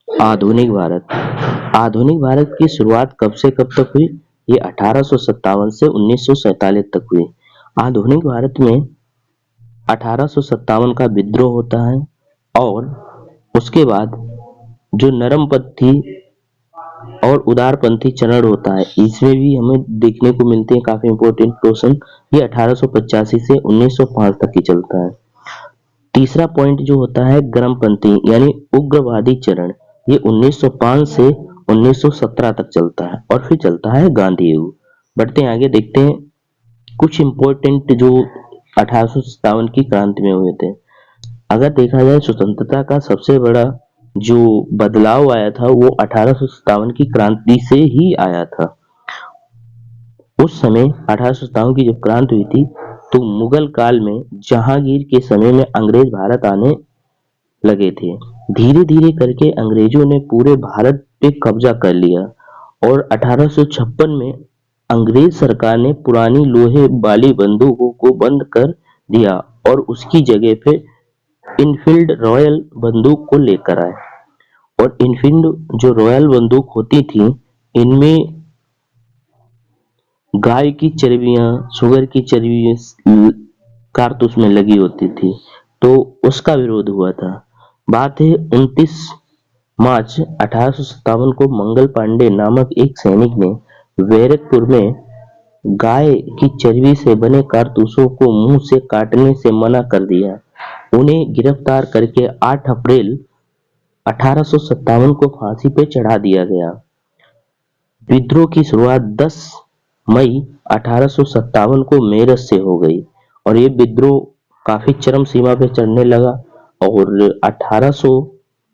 आधुनिक भारत। आधुनिक भारत की शुरुआत कब से कब तक हुई? ये 1857 से 1947 तक हुई। आधुनिक भारत में 1857 का विद्रोह होता है और उसके बाद जो नरमपंथी और उदारपंथी चरण होता है, इसमें भी हमें देखने को मिलते हैं काफी इंपॉर्टेंट क्वेश्चन। ये 1885 से 1905 तक की चलता है। तीसरा पॉइंट जो होता है गर्मपंथी यानी उग्रवादी चरण, ये 1905 से 1917 तक चलता है और फिर चलता है गांधी युग। बढ़ते हैं आगे, देखते हैं कुछ इंपॉर्टेंट जो 1857 की क्रांति में हुए थे। अगर देखा जाए स्वतंत्रता का सबसे बड़ा जो बदलाव आया था वो 1857 की क्रांति से ही आया था। उस समय 1857 की जब क्रांति हुई थी तो मुगल काल में जहांगीर के समय में अंग्रेज भारत आने लगे थे। धीरे धीरे करके अंग्रेजों ने पूरे भारत पे कब्जा कर लिया और 1856 में अंग्रेज सरकार ने पुरानी लोहे वाली बंदूकों को बंद कर दिया और उसकी जगह पे इनफील्ड रॉयल बंदूक को लेकर आए। और इनफील्ड जो रॉयल बंदूक होती थी, इनमें गाय की चर्बियां, शुगर की चर्बी कारतूस में लगी होती थी, तो उसका विरोध हुआ था। बात है 29 मार्च 1857 को मंगल पांडे नामक एक सैनिक ने बैरकपुर में गाय की चर्बी से बने कारतूसों को मुंह से काटने से मना कर दिया। उन्हें गिरफ्तार करके 8 अप्रैल 1857 को फांसी पे चढ़ा दिया गया। विद्रोह की शुरुआत 10 मई 1857 को मेरठ से हो गई और ये विद्रोह काफी चरम सीमा पे चढ़ने लगा और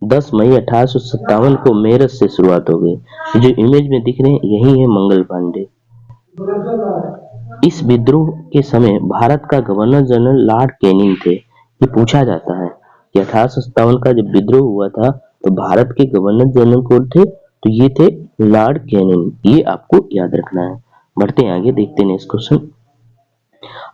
10 मई 1857 को मेरठ से शुरुआत हो गई। जो इमेज में दिख रहे हैं यही है मंगल पांडे। इस विद्रोह के समय भारत का गवर्नर जनरल लॉर्ड कैनिंग थे। ये पूछा जाता है कि 1857 का जब विद्रोह हुआ था तो भारत के गवर्नर जनरल कौन थे? तो ये थे लॉर्ड कैनिंग। ये आपको याद रखना है। बढ़ते हैं आगे, देखते हैं नेक्स्ट क्वेश्चन।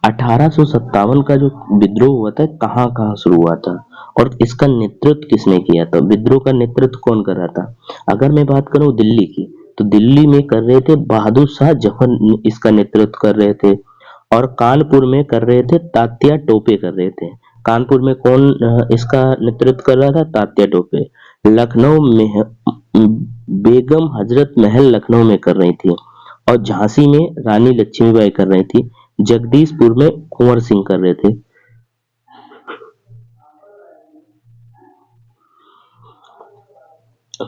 1857 का जो विद्रोह हुआ था कहाँ कहाँ शुरू हुआ था और इसका नेतृत्व किसने किया था? विद्रोह का नेतृत्व कौन कर रहा था? अगर मैं बात करूं दिल्ली की तो दिल्ली में कर रहे थे बहादुर शाह जफर, इसका नेतृत्व कर रहे थे। और कानपुर में कर रहे थे तात्या टोपे कर रहे थे। कानपुर में कौन इसका नेतृत्व कर रहा था? तात्या टोपे। लखनऊ में बेगम हजरत महल लखनऊ में कर रही थी और झांसी में रानी लक्ष्मीबाई कर रही थी। जगदीशपुर में कुंवर सिंह कर रहे थे।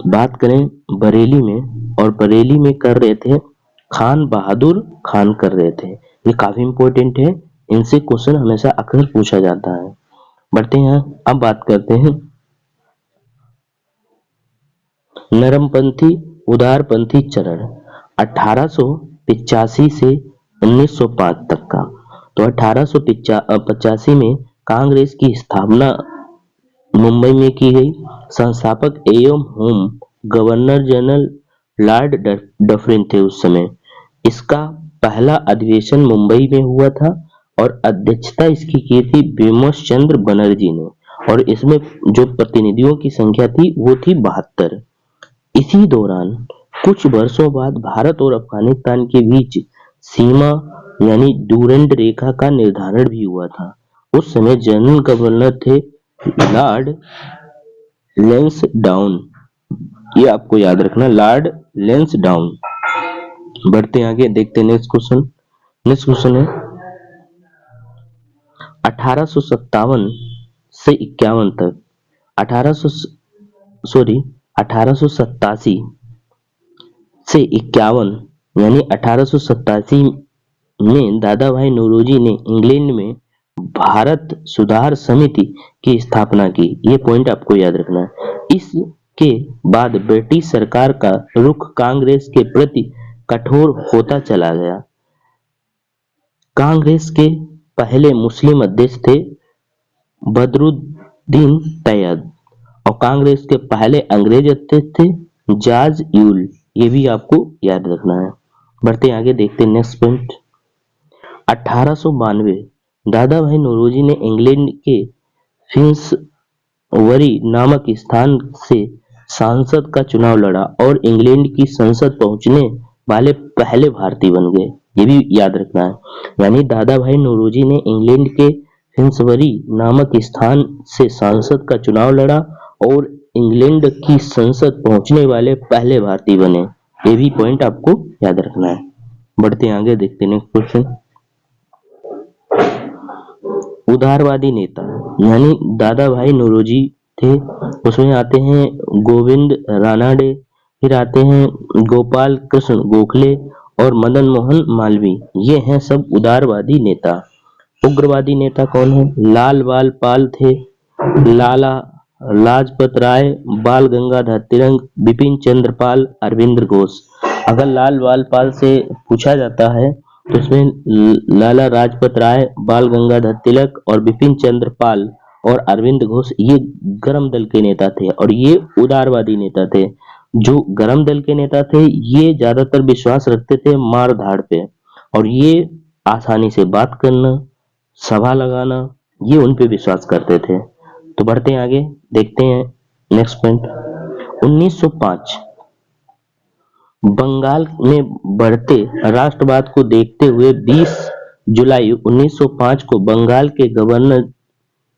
बात करें बरेली में, और बरेली में कर रहे थे खान बहादुर खान कर रहे थे। ये काफी इंपॉर्टेंट है, इनसे क्वेश्चन हमेशा अक्सर पूछा जाता है। बढ़ते हैं, अब बात करते हैं नरमपंथी उदारपंथी चरण 1885 से 1905 तक का। तो 1885 में कांग्रेस की स्थापना मुंबई में की गई। संस्थापक एवं home governor general Lord Dufferin थे उस समय। इसका पहला अधिवेशन मुंबई में हुआ था और अध्यक्षता इसकी की थी बिमोश चंद्र बनर्जी ने और इसमें जो प्रतिनिधियों की संख्या थी वो थी 72। इसी दौरान कुछ वर्षों बाद भारत और अफगानिस्तान के बीच सीमा यानी डूरेंट रेखा का निर्धारण भी हुआ था। उस समय जनरल गवर्नर थे लॉर्ड लैंसडाउन। ये आपको याद रखना, लॉर्ड लैंसडाउन। बढ़ते आगे, देखते हैं नेक्स्ट क्वेश्चन। नेक्स्ट क्वेश्चन है 1857 से 51 तक 1887 से 51 यानी 1887 में दादा भाई नौरोजी ने इंग्लैंड में भारत सुधार समिति की स्थापना की। ये पॉइंट आपको याद रखना है। इसके बाद ब्रिटिश सरकार का रुख कांग्रेस के प्रति कठोर होता चला गया। कांग्रेस के पहले मुस्लिम अध्यक्ष थे बदरुद्दीन तैयब और कांग्रेस के पहले अंग्रेज अध्यक्ष थे जॉर्ज यूल। ये भी आपको याद रखना है। बढ़ते आगे, देखते हैं नेक्स्ट पॉइंट। 1892 दादा भाई नौरोजी ने इंग्लैंड के फिंसवरी नामक स्थान से सांसद का चुनाव लड़ा और इंग्लैंड की संसद पहुंचने वाले पहले भारतीय बन गए। ये भी याद रखना है। यानी दादा भाई नौरोजी ने इंग्लैंड के फिंसवरी नामक स्थान से सांसद का चुनाव लड़ा और इंग्लैंड की संसद पहुंचने वाले पहले भारतीय बने। ये भी पॉइंट आपको याद रखना है। बढ़ते हैं आगे, देखते हैं नेक्स्ट क्वेश्चन। उदारवादी नेता यानी दादा भाई नौरोजी थे, उसमें आते हैं गोविंद रानाडे, फिर आते हैं गोपाल कृष्ण गोखले और मदन मोहन मालवीय। ये हैं सब उदारवादी नेता। उग्रवादी नेता कौन है? लाल बाल पाल थे, लाला लाजपत राय, बाल गंगाधर तिलक, बिपिन चंद्र पाल, अरविंद घोष। अगर लाल बाल पाल से पूछा जाता है तो इसमें लाला लाजपत राय, बाल गंगाधर तिलक और बिपिन चंद्र पाल और अरविंद घोष ये गरम दल के नेता थे और ये उदारवादी नेता थे। जो गरम दल के नेता थे ये ज्यादातर विश्वास रखते थे मार धाड़ पे, और ये आसानी से बात करना, सभा लगाना, ये उन पे विश्वास करते थे। तो बढ़ते हैं आगे, देखते हैं नेक्स्ट पॉइंट। 1905 बंगाल में बढ़ते राष्ट्रवाद को देखते हुए 20 जुलाई 1905 को बंगाल के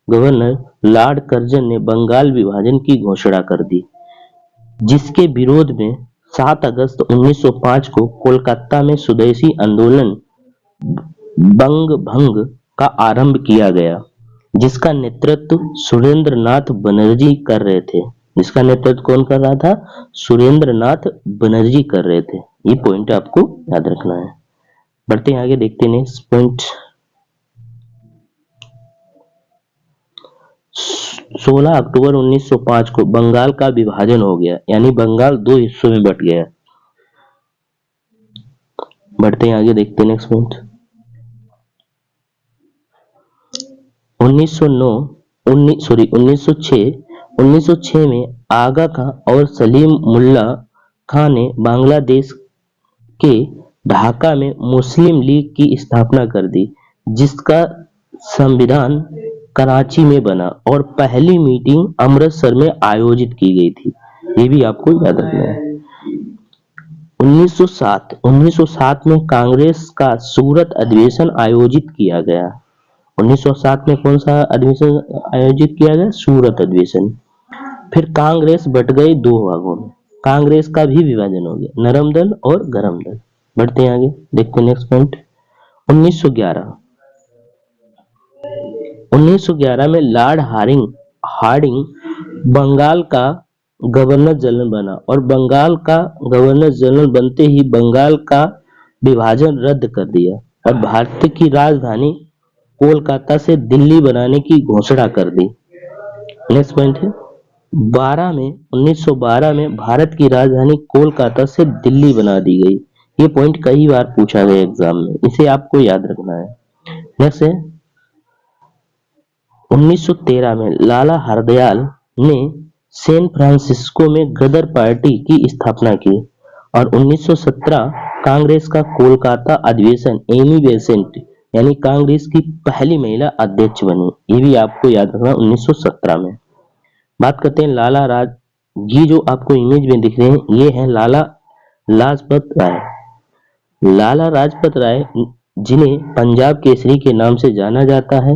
गवर्नर लॉर्ड कर्जन ने बंगाल विभाजन की घोषणा कर दी, जिसके विरोध में 7 अगस्त 1905 को कोलकाता में स्वदेशी आंदोलन बंग भंग का आरंभ किया गया, जिसका नेतृत्व सुरेंद्र नाथ बनर्जी कर रहे थे। जिसका नेतृत्व कौन कर रहा था? सुरेंद्र नाथ बनर्जी कर रहे थे। ये पॉइंट आपको याद रखना है। बढ़ते हैं आगे, देखते हैं नेक्स्ट पॉइंट। 16 अक्टूबर 1905 को बंगाल का विभाजन हो गया, यानी बंगाल 2 हिस्सों में बट गया। बढ़ते हैं आगे, देखते हैं नेक्स्ट पॉइंट। 1906 में आगा खां और सलीम मुल्ला खां ने बांग्लादेश के ढाका में मुस्लिम लीग की स्थापना कर दी, जिसका संविधान कराची में बना और पहली मीटिंग अमृतसर में आयोजित की गई थी। ये भी आपको याद रखना है। 1907 में कांग्रेस का सूरत अधिवेशन आयोजित किया गया। 1907 में कौन सा अधिवेशन आयोजित किया गया? सूरत अधिवेशन। फिर कांग्रेस बट गई 2 भागों में, कांग्रेस का भी विभाजन हो गया, नरम दल और गरम दल। बढ़ते हैं आगे, देखते हैं नेक्स्ट पॉइंट। 1911 में लॉर्ड हार्डिंग बंगाल का गवर्नर जनरल बना और बंगाल का गवर्नर जनरल बनते ही बंगाल का विभाजन रद्द कर दिया और भारत की राजधानी कोलकाता से दिल्ली बनाने की घोषणा कर दी। नेक्स्ट पॉइंट है 1912 में भारत की राजधानी कोलकाता से दिल्ली बना दी गई। ये पॉइंट कई बार पूछा गया एग्जाम में, इसे आपको याद रखना है। नेक्स्ट है 1913 में लाला हरदयाल ने सैन फ्रांसिस्को में गदर पार्टी की स्थापना की और 1917 कांग्रेस का कोलकाता अधिवेशन एमी बेसेंट यानी कांग्रेस की पहली महिला अध्यक्ष बनी। ये भी आपको याद रखना 1917 में। बात करते हैं लाला राज, ये जो आपको इमेज में दिख रहे हैं ये है लाला लाजपत राय। लाला लाजपत राय जिन्हें पंजाब केसरी के नाम से जाना जाता है,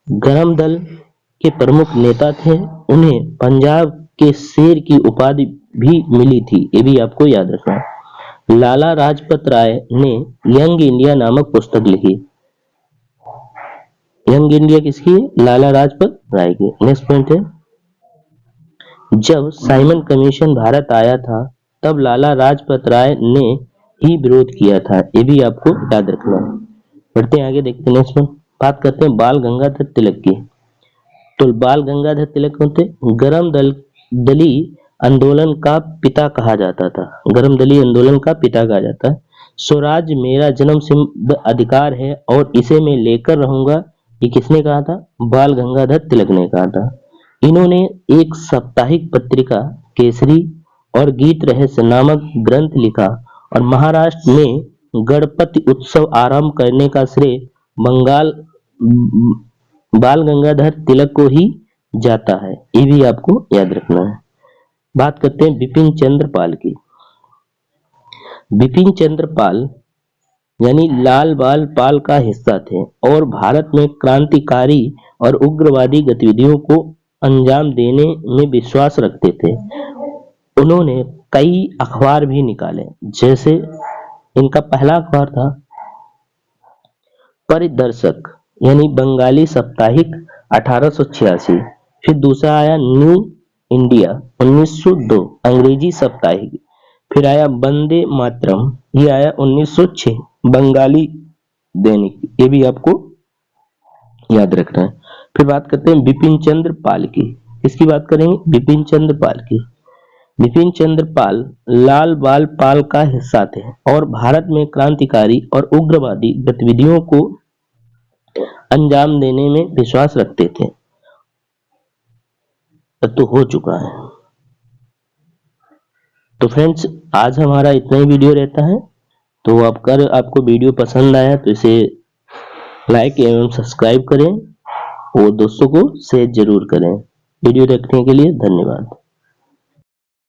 गरम दल के प्रमुख नेता थे। उन्हें पंजाब के शेर की उपाधि भी मिली थी, ये भी आपको याद रखना है। लाला लाजपत राय ने यंग इंडिया नामक पुस्तक लिखी। यंग इंडिया किसकी है? लाला लाजपत राय की। नेक्स्ट पॉइंट है जब साइमन कमीशन भारत आया था तब लाला लाजपत राय ने ही विरोध किया था, ये भी आपको याद रखना है। बढ़ते हैं आगे, देखते हैं नेक्स्ट में। बात करते हैं बाल गंगाधर तिलक की। तो बाल गंगाधर तिलक कौन थे? गरम दली आंदोलन का पिता कहा जाता था। गरम दली आंदोलन का पिता कहा जाता है। स्वराज मेरा जन्म सिद्ध अधिकार है और इसे मैं लेकर रहूंगा, ये किसने कहा था? बाल गंगाधर तिलक ने कहा था। इन्होंने एक साप्ताहिक पत्रिका केसरी और गीत रहस्य नामक ग्रंथ लिखा और महाराष्ट्र में गणपति उत्सव आरंभ करने का श्रेय बंगाल बाल गंगाधर तिलक को ही जाता है। ये भी आपको याद रखना है। बात करते हैं बिपिन चंद्र पाल की। बिपिन चंद्र पाल यानी लाल बाल पाल का हिस्सा थे और भारत में क्रांतिकारी और उग्रवादी गतिविधियों को अंजाम देने में विश्वास रखते थे। उन्होंने कई अखबार भी निकाले, जैसे इनका पहला अखबार था परिदर्शक यानी बंगाली साप्ताहिक 1886, फिर दूसरा आया न्यू इंडिया 1902 अंग्रेजी साप्ताहिक, फिर आया वंदे मातरम, ये आया 1906 बंगाली दैनिक, ये भी आपको याद रखना है। फिर बात करते हैं बिपिन चंद्र पाल की। किसकी बात करेंगे? बिपिन चंद्र पाल की। बिपिन चंद्र पाल लाल बाल पाल का हिस्सा थे और भारत में क्रांतिकारी और उग्रवादी गतिविधियों को अंजाम देने में विश्वास रखते थे। तो हो चुका है। तो फ्रेंड्स, आज हमारा इतना ही वीडियो रहता है। तो अगर आपको वीडियो पसंद आया तो इसे लाइक एवं सब्सक्राइब करें और दोस्तों को शेयर जरूर करें। वीडियो देखने के लिए धन्यवाद।